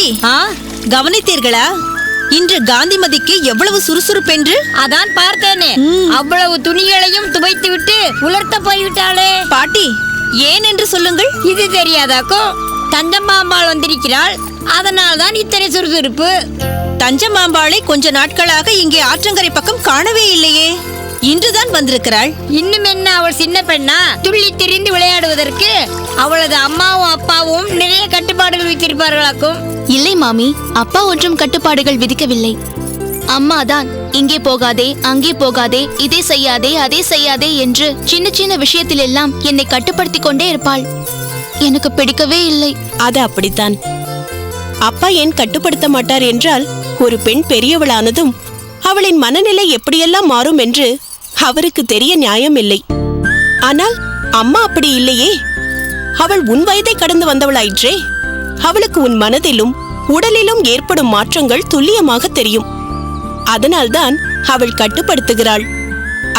பாட்டி, கவனித்தீர்களா? இன்று காந்திமதிக்கு எவ்வளவு சுறுசுறுப்பென்று? அதான் பார்த்தேனே. அவ்வளவு துணிகளையும் துவைத்து விட்டு உலர்த்த போய்விட்டாளே. பாட்டி, ஏன் என்று சொல்லுங்கள். இது தெரியாதாக்கோ? தஞ்சம்மாம்பாள் வந்திருக்கிறாள், அதனால் தான் இத்தனை சுறுசுறுப்பு. தஞ்சம்மாம்பாளை கொஞ்ச நாட்களாக இங்கே ஆற்றங்கரை பக்கம் காணவே இல்லையே. இன்றுதான் வந்திருக்கிறாள். இன்னும் என்ன, அவள் சின்ன பெண்ணா? துள்ளி திரிந்து விளையாடுவதற்கு அவளது அம்மாவும் அப்பாவும் நிறைய கட்டுப்பாடுகள் வைத்திருப்பார்களாக்கும். இல்லை மாமி, அப்பா ஒன்றும் கட்டுப்பாடுகள் விதிக்கவில்லை. அம்மாதான் இங்கே போகாதே, அங்கே போகாதே, இதை செய்யாதே, அதை செய்யாதே என்று சின்ன சின்ன விஷயத்திலெல்லாம் என்னை கட்டுப்படுத்தி கொண்டே இருப்பாள். எனக்கு பிடிக்கவே இல்லை. அது அப்படித்தான். அப்பா ஏன் கட்டுப்படுத்த மாட்டார் என்றால், ஒரு பெண் பெரியவளானதும் அவளின் மனநிலை எப்படியெல்லாம் மாறும் என்று அவருக்கு தெரிய நியாயம் இல்லை. ஆனால் அம்மா அப்படி இல்லையே. அவள் உன் வயதை கடந்து வந்தவளாயிற்றே. அவளுக்கு உன் மனதிலும் உடலிலும் ஏற்படும் மாற்றங்கள் துல்லியமாக தெரியும். அதனால்தான் அவள் கட்டுப்படுத்துகிறாள்.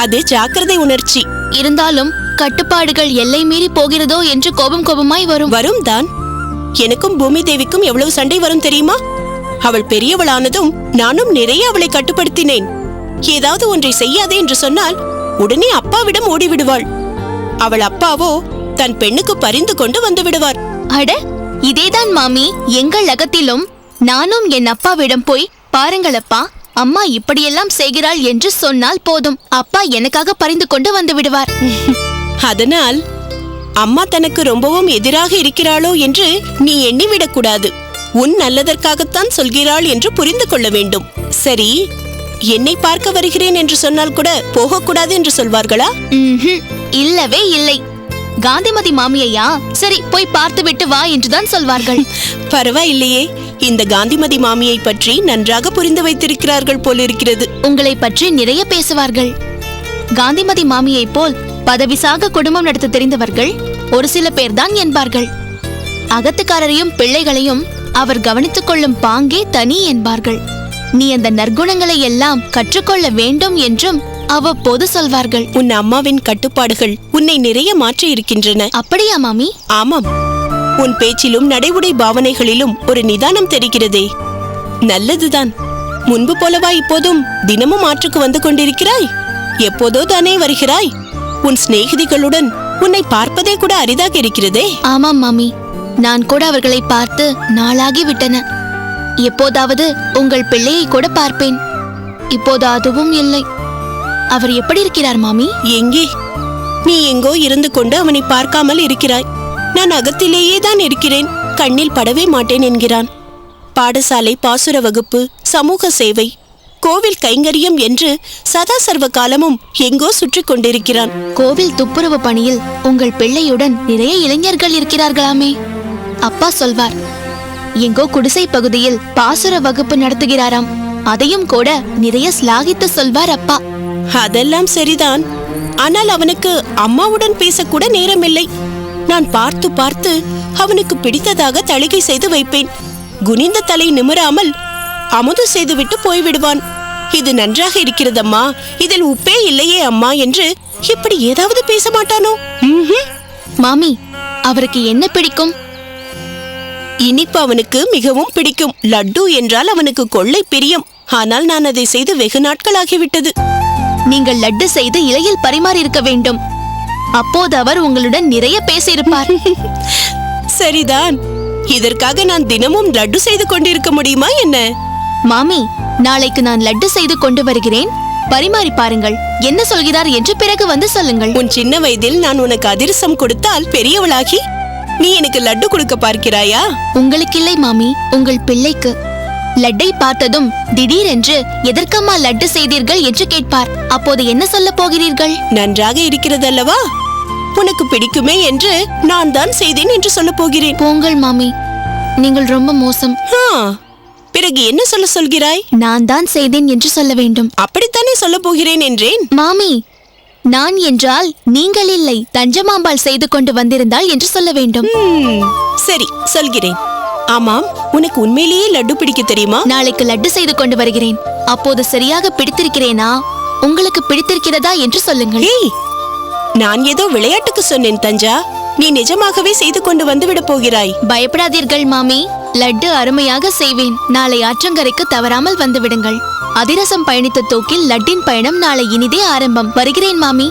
அது ஜாக்கிரதை உணர்ச்சி. இருந்தாலும் கட்டுப்பாடுகள் எல்லை மீறி போகிறதோ என்று கோபமாய் வரும் தான். எனக்கும் பூமி தேவிக்கும் எவ்வளவு சண்டை வரும் தெரியுமா? அவள் பெரியவளானதும் நானும் நிறைய அவளை கட்டுப்படுத்தினேன். ஏதாவது ஒன்றை செய்யாதே என்று சொன்னால் உடனே அப்பாவிடம் ஓடிவிடுவாள். அவள் அப்பாவோ தன் பெண்ணுக்கு பரிந்து கொண்டு வந்து விடுவார். அட, இதேதான் மாமி எங்கள் அகத்திலும். நானும் என் அப்பாவிடம் போய், பாருங்கள் அப்பா, அம்மா இப்படியெல்லாம் செய்கிறாள் என்று சொன்னால் போதும், அப்பா எனக்காக பரிந்து கொண்டு வந்து விடுவார். அதனால் அம்மா தனக்கு ரொம்பவும் எதிராக இருக்கிறாளோ என்று நீ எண்ணிவிடக் கூடாது. உன் நல்லதற்காகத்தான் சொல்கிறாள் என்று புரிந்து கொள்ள வேண்டும். சரி, என்னை பார்க்க வருகிறேன் என்று சொன்னால் கூட போகக்கூடாது என்று சொல்வார்களா? இல்லவே இல்லை. காந்திமதி மாமியையா, சரி போய் பார்த்து விட்டு வா என்றுதான் சொல்வார்கள். பரவாயில்லையே, இந்த காந்திமதி மாமியை பற்றி நன்றாக புரிந்து வைத்திருக்கிறார்கள் போலிருக்கிறது. உங்களை பற்றி நிறைய பேசுவார்கள். காந்திமதி மாமியை போல் பதவிசாக குடும்பம் நடத்த தெரிந்தவர்கள் ஒரு சில பேர்தான் என்பார்கள். அகத்துக்காரரையும் பிள்ளைகளையும் அவர் கவனித்துக் கொள்ளும் பாங்கே தனி என்பார்கள். நீ அந்த நற்குணங்களை எல்லாம் கற்றுக்கொள்ள வேண்டும் என்றும் அவ்வப்போது சொல்வார்கள். உன் அம்மாவின் கட்டுப்பாடுகள் உன்னை நிறைய மாற்றி இருக்கின்றன. அப்படியா மாமி? ஆமாம், உன் பேச்சிலும் நடைமுறை பாவனைகளிலும் ஒரு நிதானம் தெரிகிறதே. நல்லதுதான். முன்பு போலவா இப்போதும் தினமும் ஆற்றுக்கு வந்து கொண்டிருக்கிறாய்? எப்போதோ தானே வருகிறாய். உன் சிநேகிதிகளுடன் உன்னை பார்ப்பதே கூட அரிதாக இருக்கிறதே. ஆமாம் மாமி, நான் கூட அவர்களை பார்த்து நாளாகி விட்டன. எப்போதாவது உங்கள் பிள்ளையை கூட பார்ப்பேன். இப்போது அதுவும் இல்லை. அவர் எப்படி இருக்கிறார் மாமி? எங்கே? நீ எங்கோ இருந்து கொண்டு அவனை பார்க்காமல் இருக்கிறாய். நான் அகத்திலேயே தான் இருக்கிறேன், கண்ணில் படவே மாட்டேன் என்கிறான். பாடசாலை, பாசுர வகுப்பு, சமூக சேவை, கோவில் கைங்கரியம் என்று சதா சர்வ காலமும் எங்கோ சுற்றி கொண்டிருக்கிறான். கோவில் துப்புரவு பணியில் உங்கள் பிள்ளையுடன் நிறைய இளைஞர்கள் இருக்கிறார்களாமே. அப்பா சொல்வார், எங்கோ குடிசை பகுதியில் பாசுர வகுப்பு நடத்துகிறாராம். அதையும் கூட நிறைய ஸ்லாகித்து சொல்வார் அப்பா. அதெல்லாம் சரிதான். ஆனால் அவனுக்கு அம்மாவுடன் பேசக்கூட நேரமில்லை. நான் பார்த்து பார்த்து அவனுக்கு பிடித்ததாக தளிகை செய்து வைப்பேன். குனிந்த தலை நிமிராமல் அமுது செய்துவிட்டு போய்விடுவான். இது நன்றாக இருக்கிறதம்மா, இதில் உப்பே இல்லையே அம்மா என்று இப்படி ஏதாவது பேச மாட்டானோ? மாமி, அவருக்கு என்ன பிடிக்கும்? இனிப்பு அவனுக்கு மிகவும் பிடிக்கும். லட்டு என்றால் அவனுக்கு கொள்ளை பிரியம். ஆனால் நான் அதை செய்து வெகு நாட்களாகிவிட்டது. நீங்கள் லட்டு செய்து இலையில் பரிமாறி இருக்க வேண்டும். அப்போது அவர் உங்களுடன் நிறைய பேசியிருப்பார். சரிதான். இதற்காக நான் தினமும் லட்டு செய்து கொண்டிருக்க முடியுமா என்ன? மாமி, நாளைக்கு நான் லட்டு செய்து கொண்டு வருகிறேன், பரிமாறி பாருங்கள். என்ன சொல்கிறார் என்று பிறகு வந்து சொல்லுங்கள். உன் சின்ன வயதில் நான் உனக்கு அதிரசம் கொடுத்தால் பெரியவளாகி நீ எனக்கு லட்டு கொடுக்க பார்க்கிறாயா? உங்களுக்கில்லை மாமி, உங்கள் பிள்ளைக்கு. லட்டை பார்த்ததும் திடீரென்று எதற்கம்மா லட்டு செய்தீர்கள் என்று கேட்பார். அப்போது என்ன சொல்ல போகிறீர்கள்? நன்றாக இருக்கிறதல்லவா, உனக்கு பிடிக்குமே என்று நான் தான் செய்தேன் என்று சொல்ல போகிறேன். போங்கள் மாமி, நீங்கள் ரொம்ப மோசம். பிறகு என்ன சொல்ல சொல்கிறாய்? நான் தான் செய்தேன் என்று சொல்ல வேண்டும். அப்படித்தானே சொல்ல போகிறேன் என்றேன். மாமி, நான் என்றால் நீங்கள் இல்லை, தஞ்சமாம்பாள் செய்து கொண்டு வந்திருந்தாள் என்று சொல்ல வேண்டும். சரி, சொல்கிறேன். ஆமாம், உனக்கு உண்மையிலேயே லட்டு பிடிக்க தெரியுமா? நாளைக்கு லட்டு செய்து கொண்டு வருகிறேன். அப்போது சரியாக பிடித்திருக்கிறேனா, உங்களுக்கு பிடித்திருக்கிறதா என்று சொல்லுங்கள். நான் ஏதோ விளையாட்டுக்கு சொன்னேன் தஞ்சா. நீ நிஜமாகவே செய்து கொண்டு வந்துவிட போகிறாய். பயப்படாதீர்கள் மாமி, லட்டு அருமையாக செய்வேன். நாளை ஆற்றங்கரைக்கு தவறாமல் வந்து விடுங்கள். அதிரசம் பயணித்த தூக்கில் லட்டின் பயணம் நாளை இனிதே ஆரம்பம். வருகிறேன் மாமி.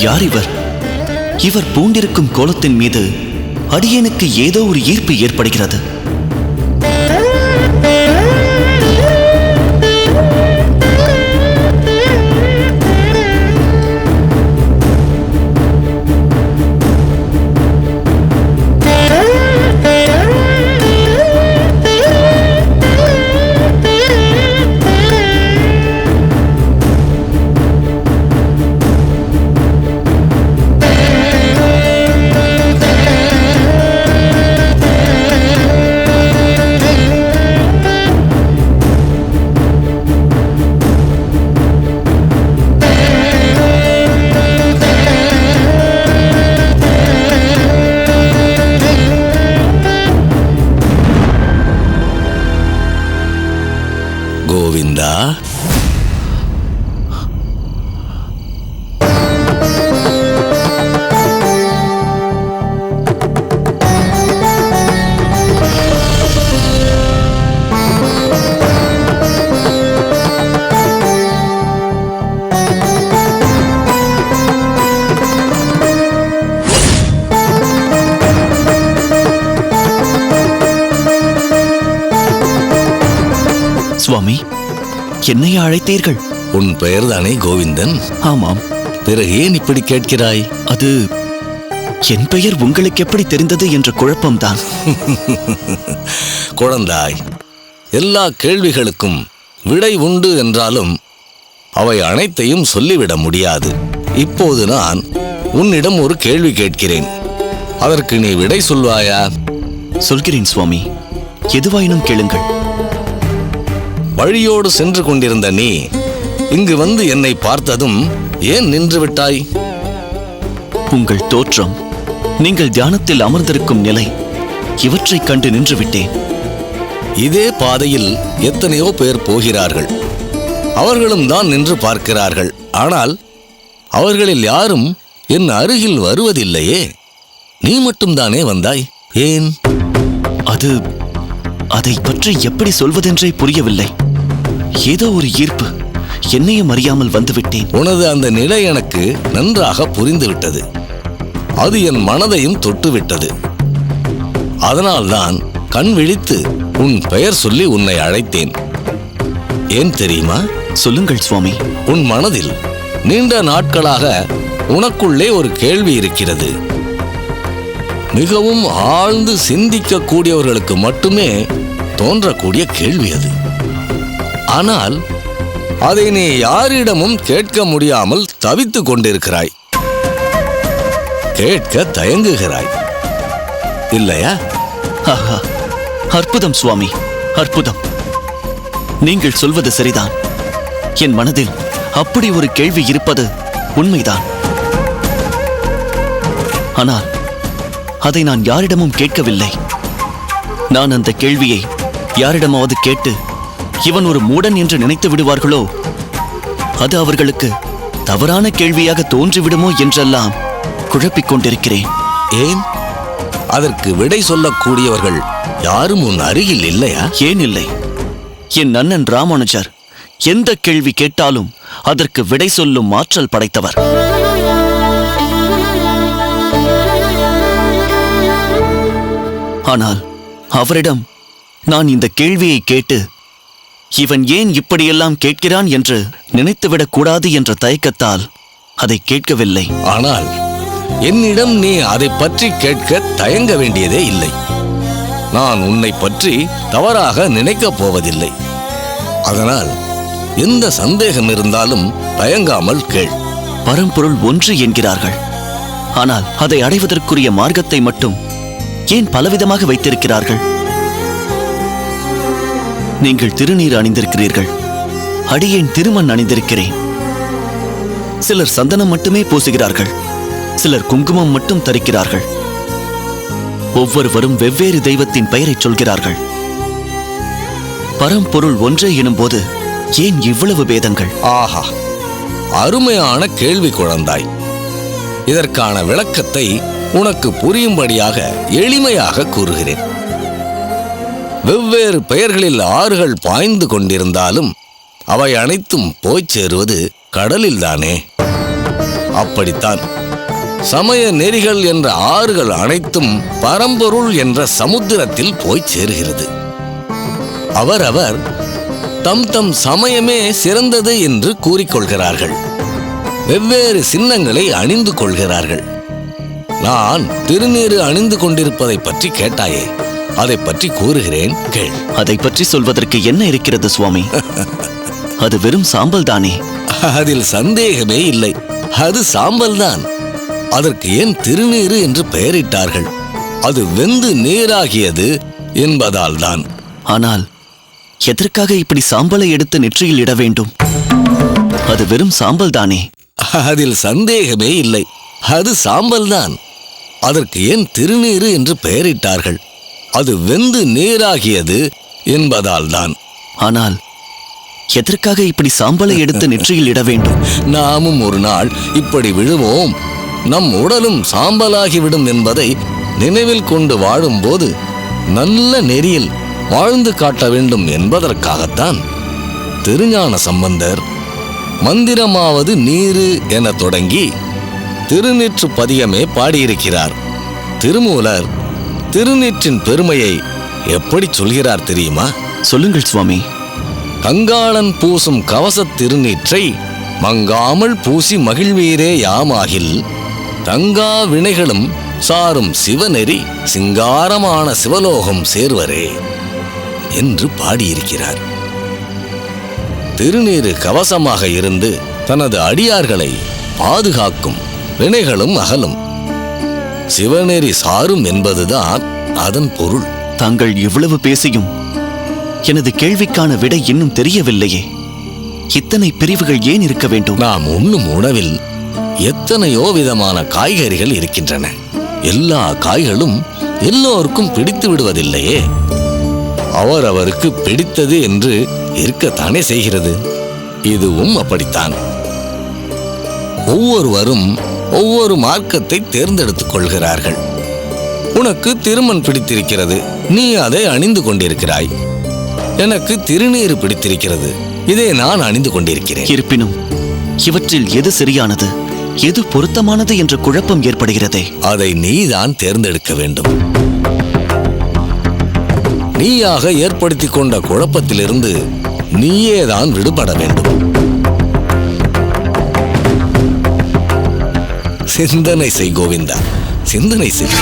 யார் இவர்? இவர் பூண்டிருக்கும் கோலத்தின் மீது அடியேனுக்கு ஏதோ ஒரு ஈர்ப்பு ஏற்படுகிறது. கோவிந்தா, சுவாமி, என்னை அழைத்தீர்கள்? உன் பெயர்தானே கோவிந்தன்? ஆமாம். பிறகு ஏன் இப்படி கேட்கிறாய்? அது என் பெயர் உங்களுக்கு எப்படி தெரிந்தது என்ற குழப்பம்தான். குழந்தாய், எல்லா கேள்விகளுக்கும் விடை உண்டு என்றாலும் அவை அனைத்தையும் சொல்லிவிட முடியாது. இப்போது நான் உன்னிடம் ஒரு கேள்வி கேட்கிறேன். அதற்கு நீ விடை சொல்வாயா? சொல்கிறேன் சுவாமி, எதுவாயினும் கேளுங்கள். வழியோடு சென்று கொண்டிருந்த நீ இங்கு வந்து என்னை பார்த்ததும் ஏன் நின்று விட்டாய்? உங்கள் தோற்றம், நீங்கள் தியானத்தில் அமர்ந்திருக்கும் நிலை, இவற்றைக் கண்டு நின்று விட்டேன். இதே பாதையில் எத்தனையோ பேர் போகிறார்கள். அவர்களும் தான் நின்று பார்க்கிறார்கள். ஆனால் அவர்களில் யாரும் என் அருகில் வருவதில்லையே. நீ மட்டும்தானே வந்தாய், ஏன்? அதை பற்றி எப்படி சொல்வதென்றே புரியவில்லை. ஏதோ ஒரு ஈர்ப்பு என்னையும் அறியாமல் வந்துவிட்டேன். உனது அந்த நிலை எனக்கு நன்றாக புரிந்துவிட்டது. அது என் மனதையும் தொட்டுவிட்டது. அதனால்தான் கண் விழித்து உன் பெயர் சொல்லி உன்னை அழைத்தேன். ஏன் தெரியுமா? சொல்லுங்கள் சுவாமி. உன் மனதில் நீண்ட நாட்களாக உனக்குள்ளே ஒரு கேள்வி இருக்கிறது. மிகவும் ஆழ்ந்து சிந்திக்க கூடியவர்களுக்கு மட்டுமே தோன்றக்கூடிய கேள்வி அது. ஆனால் அதை நீ யாரிடமும் கேட்க முடியாமல் தவித்துக் கொண்டிருக்கிறாய். கேட்க தயங்குகிறாய், இல்லையா? ஆஹா, அற்புதம் சுவாமி, அற்புதம். நீங்கள் சொல்வது சரிதான். என் மனதில் அப்படி ஒரு கேள்வி இருப்பது உண்மைதான். ஆனால் அதை நான் யாரிடமும் கேட்கவில்லை. நான் அந்த கேள்வியை யாரிடமாவது கேட்டு இவன் ஒரு மூடன் என்று நினைத்து விடுவார்களோ, அது அவர்களுக்கு தவறான கேள்வியாக தோன்றிவிடுமோ என்றெல்லாம் குழப்பிக் கொண்டிருக்கிறேன். ஏன்? அதற்கு விடை சொல்லக்கூடியவர்கள் யாரும் உன் அருகில் இல்லையா? ஏன் இல்லை? என் அண்ணன் ராமானுஜர் எந்த கேள்வி கேட்டாலும் அதற்கு விடை சொல்லும் ஆற்றல் படைத்தவர். ஆனால் அவரிடம் நான் இந்த கேள்வியை கேட்டு இவன் ஏன் இப்படியெல்லாம் கேட்கிறான் என்று நினைத்துவிடக் கூடாது என்ற தயக்கத்தால் அதை கேட்கவில்லை. ஆனால் என்னிடம் நீ அதை பற்றி கேட்க தயங்க வேண்டியதே இல்லை. நான் உன்னை பற்றி தவறாக நினைக்கப் போவதில்லை. அதனால் எந்த சந்தேகம் இருந்தாலும் தயங்காமல் கேள். பரம்பொருள் ஒன்று என்கிறார்கள். ஆனால் அதை அடைவதற்குரிய மார்க்கத்தை மட்டும் ஏன் பலவிதமாக வைத்திருக்கிறார்கள்? நீங்கள் திருநீர் அணிந்திருக்கிறீர்கள், அடியேன் திருமண் அணிந்திருக்கிறேன். சிலர் சந்தனம் மட்டுமே பூசுகிறார்கள், சிலர் குங்குமம் மட்டும் தரிக்கிறார்கள். ஒவ்வொருவரும் வெவ்வேறு தெய்வத்தின் பெயரை சொல்கிறார்கள். பரம்பொருள் ஒன்றே எனும்போது ஏன் இவ்வளவு பேதங்கள்? ஆஹா, அருமையான கேள்வி குழந்தாய். இதற்கான விளக்கத்தை உனக்கு புரியும்படியாக எளிமையாக கூறுகிறேன். வெவ்வேறு பெயர்களில் ஆறுகள் பாய்ந்து கொண்டிருந்தாலும் அவை அனைத்தும் போய்ச் சேருவது கடலில்தானே. அப்படித்தான் சமய நெறிகள் என்ற ஆறுகள் அனைத்தும் பரம்பொருள் என்ற சமுத்திரத்தில் போய்ச் சேருகிறது. அவரவர் தம் தம் சமயமே சிறந்தது என்று கூறிக்கொள்கிறார்கள். வெவ்வேறு சின்னங்களை அணிந்து கொள்கிறார்கள். நான் திருநீறு அணிந்து கொண்டிருப்பதை பற்றி கேட்டாயே, அதை பற்றி கூறுகிறேன் கேள். அதை பற்றி சொல்வதற்கு என்ன இருக்கிறது சுவாமி? அது வெறும் சாம்பல் தானே. அதில் சந்தேகமே இல்லை, அது சாம்பல் தான். அதற்கு ஏன் திருநீறு என்று பெயரிட்டார்கள்? அது வெந்து நீராகியது என்பதால் தான். ஆனால் எதற்காக இப்படி சாம்பலை எடுத்து நெற்றியில் இட வேண்டும்? அது வெறும் சாம்பல் தானே. அதில் சந்தேகமே இல்லை, அது சாம்பல் தான். அதற்கு ஏன் திருநீறு என்று பெயரிட்டார்கள்? அது வெந்து நீராகியது என்பதால் தான். ஆனால் எதற்காக இப்படி சாம்பலை எடுத்து நெற்றியில் இட வேண்டும்? நாமும் ஒரு நாள் இப்படி விழுவோம், நம் உடலும் சாம்பலாகிவிடும் என்பதை நினைவில் கொண்டு வாழும்போது நல்ல நெறியில் வாழ்ந்து காட்ட வேண்டும் என்பதற்காகத்தான் திருஞான சம்பந்தர் மந்திரமாவது நீரு என தொடங்கி திருநீற்று பதிகமே பாடியிருக்கிறார். திருமூலர் திருநீற்றின் பெருமையை எப்படி சொல்கிறார் தெரியுமா? சொல்லுங்கள் சுவாமி. கங்காளன் பூசும் கவசத் திருநீற்றை மங்காமல் பூசி மகிழ்வீரே யாமாகில் தங்கா வினைகளும் சாரும் சிவநெறி சிங்காரமான சிவலோகம் சேர்வரே என்று பாடியிருக்கிறார். திருநீறு கவசமாக இருந்து தனது அடியார்களை பாதுகாக்கும், வினைகளும் அகலும், சிவநெறி சாரும் என்பதுதான் அதன் பொருள். தாங்கள் இவ்வளவு பேசியும் எனது கேள்விக்கான விடை இன்னும் தெரியவில்லையே. இத்தனை பிரிவுகள் ஏன் இருக்க வேண்டும்? நாம் உண்ணும் உணவில் எத்தனையோ விதமான காய்கறிகள் இருக்கின்றன. எல்லா காய்களும் எல்லோருக்கும் பிடித்து விடுவதில்லையே. அவரவருக்கு பிடித்தது என்று இருக்கத்தானே செய்கிறது. இதுவும் அப்படித்தான். ஒவ்வொருவரும் ஒவ்வொரு மார்க்கத்தை தேர்ந்தெடுத்துக் கொள்கிறார்கள். உனக்கு திருமண் பிடித்திருக்கிறது, நீ அதை அணிந்து கொண்டிருக்கிறாய். எனக்கு திருநீறு பிடித்திருக்கிறது, இதை நான் அணிந்து கொண்டிருக்கிறேன். இருப்பினும் இவற்றில் எது சரியானது, எது பொருத்தமானது என்ற குழப்பம் ஏற்படுகிறதே. அதை நீதான் தேர்ந்தெடுக்க வேண்டும். நீயாக ஏற்படுத்திக் கொண்ட குழப்பத்திலிருந்து நீயேதான் விடுபட வேண்டும். சிந்தனை செய் கோவிந்தா, சிந்தனை செய்.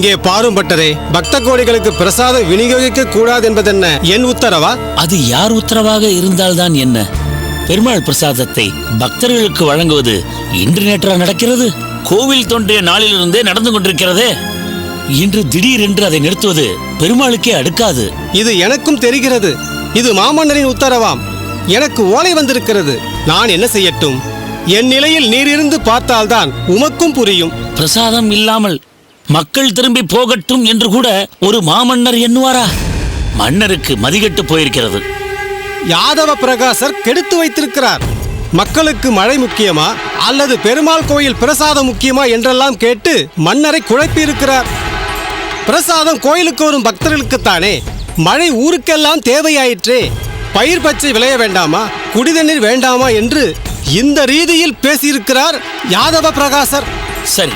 இங்கே பாரும் பட்டரே, பக்த கோடிகளுக்கு பிரசாதம் விநியோகிக்க கூடாது என்பதென்ன என் உத்தரவா? அது யார் உத்தரவாக இருந்தால்தான் என்ன? பெருமாள் பிரசாதத்தை பக்தர்களுக்கு வழங்குவது இன்று நேற்றா நடக்கிறது? கோவில் தோன்றிய நாளிலிருந்தே நடந்து கொண்டிருக்கிறதே. இன்று திடீரென்று அதை நிறுத்துவது பெருமாளுக்கே அடுக்காது. இது எனக்கும் தெரிகிறது. இது மாமன்னரின் உத்தரவாம். எனக்கு ஓலை வந்திருக்கிறது. நான் என்ன செய்யட்டும்? என் நிலையில் நீர் இருந்து பார்த்தால்தான் உமக்கும் புரியும். பிரசாதம் இல்லாமல் மக்கள் திரும்பி போகட்டும் என்று கூட ஒரு மாமன்னர் எண்ணுவாரா? மன்னருக்கு மதிகட்டு போயிருக்கிறது. யாதவ பிரகாசர் கெடுத்து வைத்திருக்கிறார். மக்களுக்கு மழை முக்கியமா அல்லது பெருமாள் கோயில் பிரசாதம் முக்கியமா என்றெல்லாம் கேட்டு மன்னரை குழப்பியிருக்கிறார். பிரசாதம் கோயிலுக்கு வரும் பக்தர்களுக்குத்தானே, மழை ஊருக்கெல்லாம் தேவையாயிற்றே. பயிர் பச்சை விளைய வேண்டாமா, குடிதண்ணீர் வேண்டாமா என்று இந்த ரீதியில் பேசியிருக்கிறார் யாதவ பிரகாசர். சரி,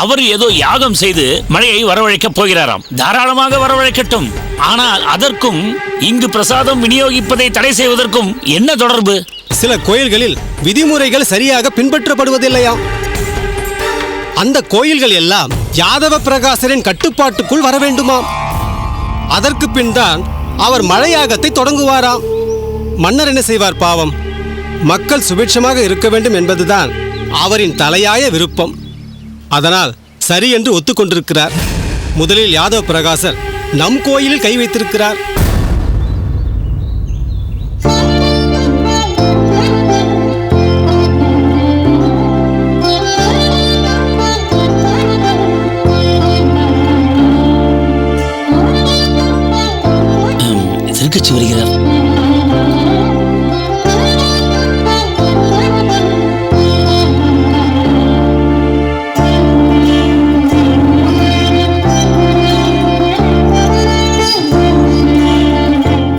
அவர் ஏதோ யாகம் செய்து மழையை வரவழைக்கப் போகிறாராம். தாராளமாக வரவழைக்கட்டும். ஆனால் அதற்கும் இங்கு பிரசாதம் விநியோகிப்பதை தடை செய்வதற்கும் என்ன தொடர்பு? சில கோயில்களில் விதிமுறைகள் சரியாக பின்பற்றப்படுவதில்லையாம். அந்த கோயில்கள் எல்லாம் யாதவ பிரகாசரின் கட்டுப்பாட்டுக்குள் வர வேண்டுமாம். அதற்கு பின் தான் அவர் மழையாகத்தை தொடங்குவாராம். மன்னர் என்ன செய்வார் பாவம்? மக்கள் சுபிட்சமாக இருக்க வேண்டும் என்பதுதான் அவரின் தலையாய விருப்பம். அதனால் சரி என்று ஒத்துக்கொண்டிருக்கிறார். முதலில் யாதவ பிரகாசர் நம் கோயிலில் கை வைத்திருக்கிறார். திருக்கட்சி வருகிறார்.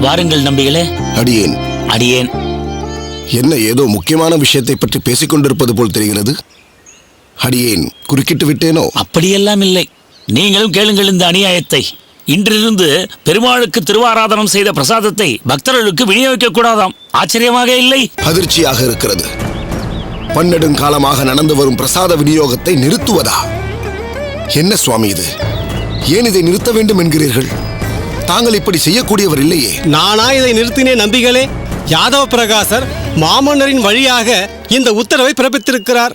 வாருங்கள் நம்பிகளே. அடியேன். அடியேன். என்ன ஏதோ முக்கியமான விஷயத்தை பற்றி பேசிக் கொண்டிருப்பது போல் தெரிகிறது. அடியேன் குறுக்கிட்டு விட்டேனோ? அப்படியெல்லாம் இல்லை. நீங்களும் கேளுங்கள் இந்த அநியாயத்தை. இன்றிருந்து பெருமாளுக்கு திருவாராதனம் செய்த பிரசாதத்தை பக்தர்களுக்கு விநியோகிக்க கூடாதாம். ஆச்சரியமாக இல்லை? அதிர்ச்சியாக இருக்கிறது. பன்னெடுங்காலமாக நடந்து வரும் பிரசாத விநியோகத்தை நிறுத்துவதா? என்ன சுவாமி இது? ஏன் இதை நிறுத்த வேண்டும் என்கிறீர்கள்? தாங்கள் இப்படி செய்யக்கூடியவர் இல்லையே. நானா இதை நிறுத்தினே நம்பிகளே? யாதவ பிரகாசர் மாமன்னரின் வழியாக இந்த உத்தரவை பிறப்பித்திருக்கிறார்.